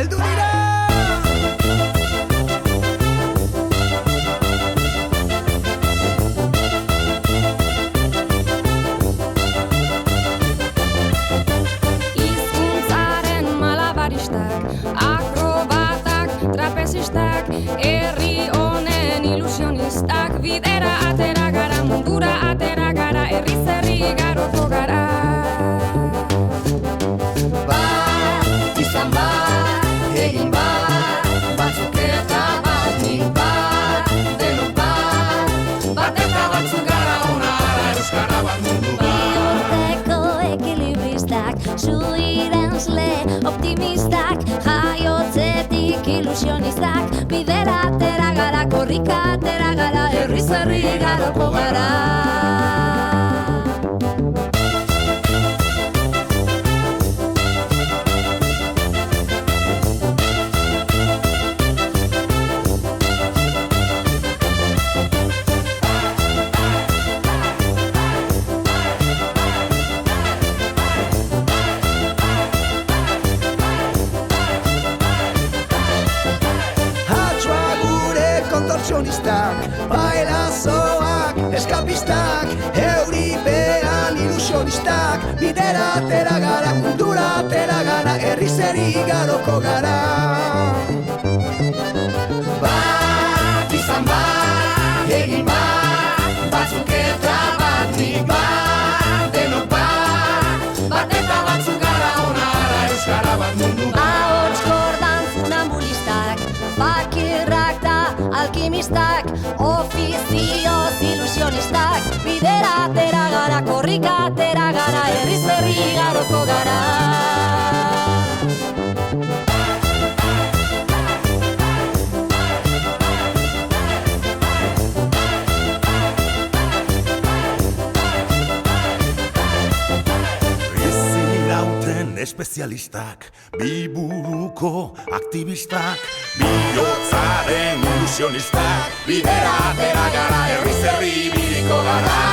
heldu dira. Hizkuntzaren malabaristak, akrobatak, trapezistak, herri honen ilusionistak, bidera atera gara, mundura atera gara, herriz herri igaroko gara. Bat, izan bat, egin bat, batzuk eta bat, nik bat, denok bat, bat eta batzuk gara ona ara, euskara bat mundu bat. Bihotzeko ekilibristak, suirensle optimistak, jaiotzetik ilusionistak, bidera atera gara, korrika atera gara, herriz herri igaroko gara. Kontortzionistak, bailazoak, eskapistak, euripean ilusionistak, bidera atera gara, mundura atera gara, herriz herri igaroko gara. Bat, izan bat, egin bat, batzuk eta bat, nik bat, denok bat, bat eta batzuk gara ona ara, euskara bat mundu bat. Ahots kordan funambulistak, fakirrak da alkimistak, ofizioz ilusionistak, bidera atera gara, korrika atera gara, herriz herri igaroko gara. Espezialistak, biburuko aktivistak, bihotzaren ilusionistak, bidera atera gara, herriz herri ibiliko gara.